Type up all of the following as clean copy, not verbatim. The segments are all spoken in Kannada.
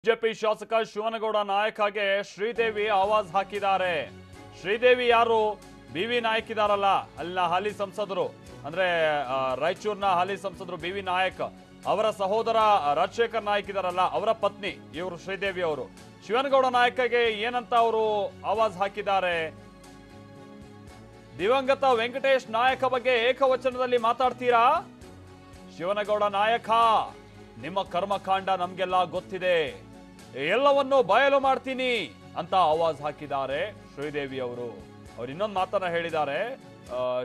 ಬಿಜೆಪಿ ಶಾಸಕ ಶಿವನಗೌಡ ನಾಯಕಗೆ ಶ್ರೀದೇವಿ ಆವಾಜ್ ಹಾಕಿದ್ದಾರೆ. ಶ್ರೀದೇವಿ ಯಾರು? ಬಿವಿ ನಾಯಕ್ ಇದಾರಲ್ಲ, ಅಲ್ಲಿನ ಹಾಲಿ ಸಂಸದರು, ಅಂದ್ರೆ ರಾಯಚೂರಿನ ಹಾಲಿ ಸಂಸದರು ಬಿವಿ ನಾಯಕ್ ಅವರ ಸಹೋದರ ರಾಜಶೇಖರ್ ನಾಯಕ್ ಇದಾರಲ್ಲ, ಅವರ ಪತ್ನಿ ಇವರು ಶ್ರೀದೇವಿ ಅವರು. ಶಿವನಗೌಡ ನಾಯಕಗೆ ಏನಂತ ಅವರು ಆವಾಜ್ ಹಾಕಿದ್ದಾರೆ? ದಿವಂಗತ ವೆಂಕಟೇಶ್ ನಾಯಕ ಬಗ್ಗೆ ಏಕವಚನದಲ್ಲಿ ಮಾತಾಡ್ತೀರಾ? ಶಿವನಗೌಡ ನಾಯಕ, ನಿಮ್ಮ ಕರ್ಮಕಾಂಡ ನಮ್ಗೆಲ್ಲ ಗೊತ್ತಿದೆ, ಎಲ್ಲವನ್ನೂ ಬಯಲು ಮಾಡ್ತೀನಿ ಅಂತ ಆವಾಜ್ ಹಾಕಿದ್ದಾರೆ ಶ್ರೀದೇವಿ ಅವರು. ಅವ್ರು ಇನ್ನೊಂದು ಮಾತನ್ನ ಹೇಳಿದ್ದಾರೆ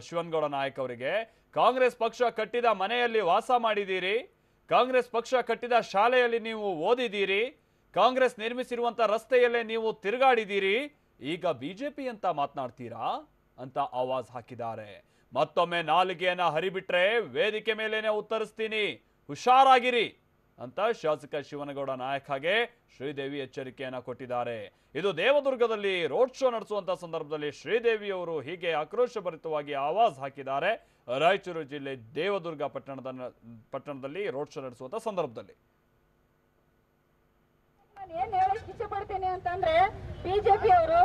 ಶಿವನಗೌಡ ನಾಯಕ್ ಅವರಿಗೆ. ಕಾಂಗ್ರೆಸ್ ಪಕ್ಷ ಕಟ್ಟಿದ ಮನೆಯಲ್ಲಿ ವಾಸ ಮಾಡಿದ್ದೀರಿ, ಕಾಂಗ್ರೆಸ್ ಪಕ್ಷ ಕಟ್ಟಿದ ಶಾಲೆಯಲ್ಲಿ ನೀವು ಓದಿದ್ದೀರಿ, ಕಾಂಗ್ರೆಸ್ ನಿರ್ಮಿಸಿರುವಂತ ರಸ್ತೆಯಲ್ಲೇ ನೀವು ತಿರುಗಾಡಿದ್ದೀರಿ, ಈಗ ಬಿಜೆಪಿ ಅಂತ ಮಾತನಾಡ್ತೀರಾ ಅಂತ ಆವಾಜ್ ಹಾಕಿದ್ದಾರೆ. ಮತ್ತೊಮ್ಮೆ ನಾಲಿಗೆಯನ್ನ ಹರಿಬಿಟ್ರೆ ವೇದಿಕೆ ಮೇಲೇನೆ ಉತ್ತರಿಸ್ತೀನಿ, ಹುಷಾರಾಗಿರಿ ಅಂತ ಶಾಸಕ ಶಿವನಗೌಡ ನಾಯಕಗೆ ಶ್ರೀದೇವಿ ಎಚ್ಚರಿಕೆಯನ್ನ ಕೊಟ್ಟಿದ್ದಾರೆ. ಇದು ದೇವದುರ್ಗದಲ್ಲಿ ರೋಡ್ ಶೋ ನಡೆಸುವಂತ ಸಂದರ್ಭದಲ್ಲಿ ಶ್ರೀದೇವಿ ಅವರು ಹೀಗೆ ಆಕ್ರೋಶಭರಿತವಾಗಿ ಆವಾಜ್ ಹಾಕಿದ್ದಾರೆ. ರಾಯಚೂರು ಜಿಲ್ಲೆ ದೇವದುರ್ಗ ಪಟ್ಟಣದಲ್ಲಿ ರೋಡ್ ಶೋ ನಡೆಸುವಂತ ಸಂದರ್ಭದಲ್ಲಿ ಏನ್ ಹೇಳಕ್ ಇಚ್ಛೆ ಪಡ್ತೀನಿ ಅಂತಂದ್ರೆ, ಬಿಜೆಪಿ ಅವರು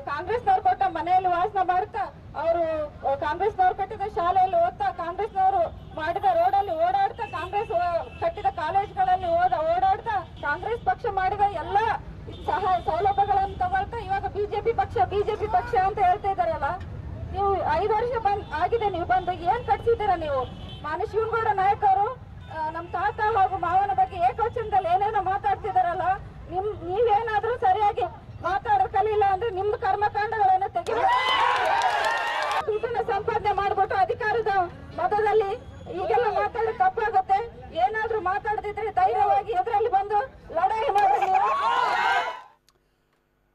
ಕಾಂಗ್ರೆಸ್ನವ್ರು ಕೊಟ್ಟ ಮನೆಯಲ್ಲಿ ವಾಸ ಮಾಡ್ತಾ, ಅವರು ಕಾಂಗ್ರೆಸ್ನವ್ರು ಕಟ್ಟಿದ ಶಾಲೆಯಲ್ಲಿ ಓದ್ತಾ, ಕಾಂಗ್ರೆಸ್ನವರು ಮಾಡಿದ ರೋಡಲ್ಲಿ ಓಡಾಡ್ತಾ, ಕಾಂಗ್ರೆಸ್ ಕಟ್ಟಿದ ಕಾಲೇಜ್ಗಳಲ್ಲಿ ಓಡಾಡ್ತಾ, ಕಾಂಗ್ರೆಸ್ ಪಕ್ಷ ಮಾಡಿದ ಎಲ್ಲ ಸಹಾಯ ಸೌಲಭ್ಯಗಳನ್ನು ತಗೊಳ್ತಾ ಇವಾಗ ಬಿಜೆಪಿ ಪಕ್ಷ ಅಂತ ಹೇಳ್ತಾ ಇದಾರಲ್ಲ. ನೀವು 5 ವರ್ಷ ಆಗಿದೆ ನೀವು ಬಂದು, ಏನ್ ಕಟ್ಸಿದ್ದೀರಾ ನೀವು? ಮಾನ್ಯ ಶಿವನಗೌಡ ನಾಯಕ್ ಅವರು ನಮ್ಮ ತಾತ ಹಾಗೂ ಮಾವನ ಬಗ್ಗೆ ಏಕವಚನದಲ್ಲಿ ಏನೇನೋ ಮಾತಾಡ್ತಾರೆ.